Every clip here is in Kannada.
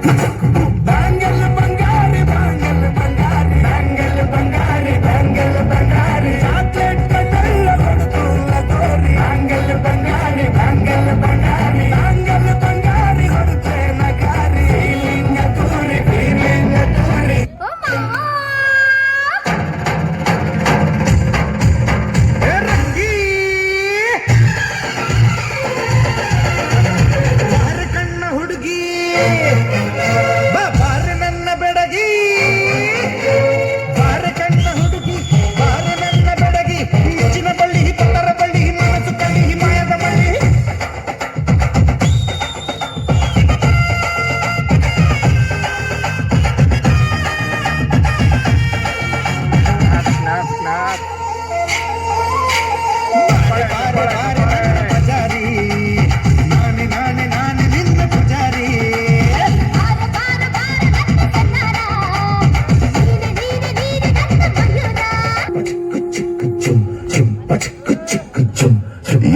ಬ್ಯಾಂಗಲ್ ಬಂಗಾರಿ ಬ್ಯಾಂಗಲ್ ಬಂಗಾರಿ ಬ್ಯಾಂಗಲ್ ಬಂಗಾರಿ ಬ್ಯಾಂಗಲ್ ಬಂಗಾರಿ ಚಾಕ್ಲೇಟ್ ಕಣ್ಣೆಲ್ಲ ಹೊಡೆದು ಲಗೋರಿ ಬ್ಯಾಂಗಲ್ ಬಂಗಾರಿ ಬ್ಯಾಂಗಲ್ ಬಂಗಾರಿ ಬ್ಯಾಂಗಲ್ ಬಂಗಾರಿ ಹೊಡೆದ್ರೆ ನಗಾರಿ ಫೀಲಿಂಗ್ ತೂರಿ ಫೀಲಿಂಗ್ ತೂರಿ ರಂಗಿ ಬಾರ ಕಣ್ಣ ಹುಡುಗಿ ಬಾರ ನನ್ನ ಬೆಡಗಿ ಬಾರ ಕಣ್ಣ ಹುಡುಗಿ ಬಾರ ನನ್ನ ಬೆಡಗಿ ಮಿಂಚಿನ ಬಳ್ಳಿ ಪತ್ತರ ಬಳ್ಳಿ ಮನಸ್ಸು ಕಳ್ಳಿ ಮಾಯದ ಬಳ್ಳಿ ಪೂಜಾರಿ ನಾನೇ ನಾನೇ ನಾನೇ ನಿನ್ನ ಪೂಜಾರಿ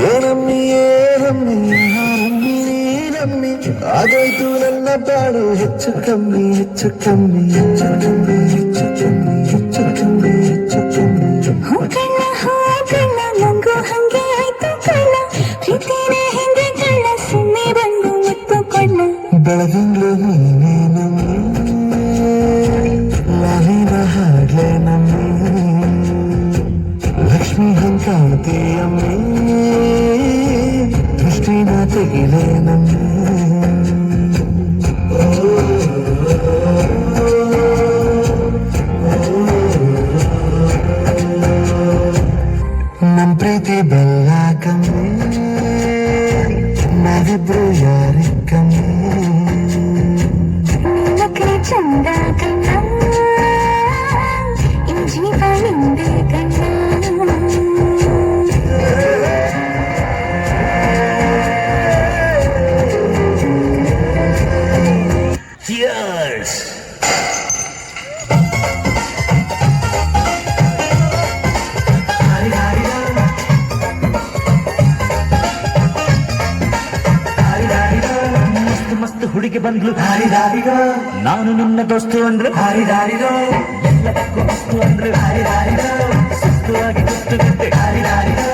ಏನಮ್ಮಿ ಏನಮ್ಮಿ ಯಾರಮ್ಮಿ ನೀನಮ್ಮಿ ಆಗೋಯ್ತು ನನ್ನ ಬಾಳು ಹೆಚ್ಚು ಕಮ್ಮಿ ಹೆಚ್ಚು ಕಮ್ಮಿ ಹೆಚ್ಚು ಕಮ್ಮಿ ಹೆಚ್ಚು ಕಮ್ಮಿ ಹೆಚ್ಚು ಕಮ್ಮಿ ಹೆಚ್ಚು ಕಮ್ಮಿ ಕಣ್ಣ ನಂಗೂ ಹಂಗೆ ಆಯ್ತು ಕಣ್ಣ ಪ್ರೀತಿನೇ ಹೆಂಗೆ ಕಣ್ಣ ಸುಮ್ಮನೆ ಬಂದು ಮುತ್ತು ಕೊಂಡ ಬೆಳದಿಂಗ್ಳು ನೀನೇ ನಮ್ಮಿ ಲಾಲಿನ ಹಾಡ್ಲೆ ನಮ್ಮಿ ಲಕ್ಷ್ಮಿ ಹಂಗ್ ಕಾಣ್ತೀಯಮ್ಮಿ ದೃಷ್ಟಿನ ತೆಗಿಲೆ ನಮ್ಮಿ ನಮ್ ಪ್ರೀತಿ ಬೆಲ್ಲ ಕಮ್ಮಿ ನಾವಿಬ್ರು ಯಾರಿ ಕಮ್ಮಿ ನಕ್ರೆ ಚಂದ ಕಣ್ಣ ಈ ಜೀವ ನಿಂದೆ ಕಣ್ಣ Cheers! ಮಸ್ತ್ ಮಸ್ತ್ ಹುಡುಗಿ ಬಂದ್ಲು ಹಾರಿದಾರಿಗೋ ನಾನು ನಿನ್ನ ದೋಸ್ತು ಅಂದ್ರೆ ಹಾರಿದಾರಿಗೋ ಎಲ್ಲದಕ್ಕೂ ಮಸ್ತು ಅಂದ್ರೆ ಹಾರಿದಾರಿಗೋ ಸುಸ್ತು ಆಗಿ ಗುತ್ತು ಹಾರಿದಾರಿಗೋ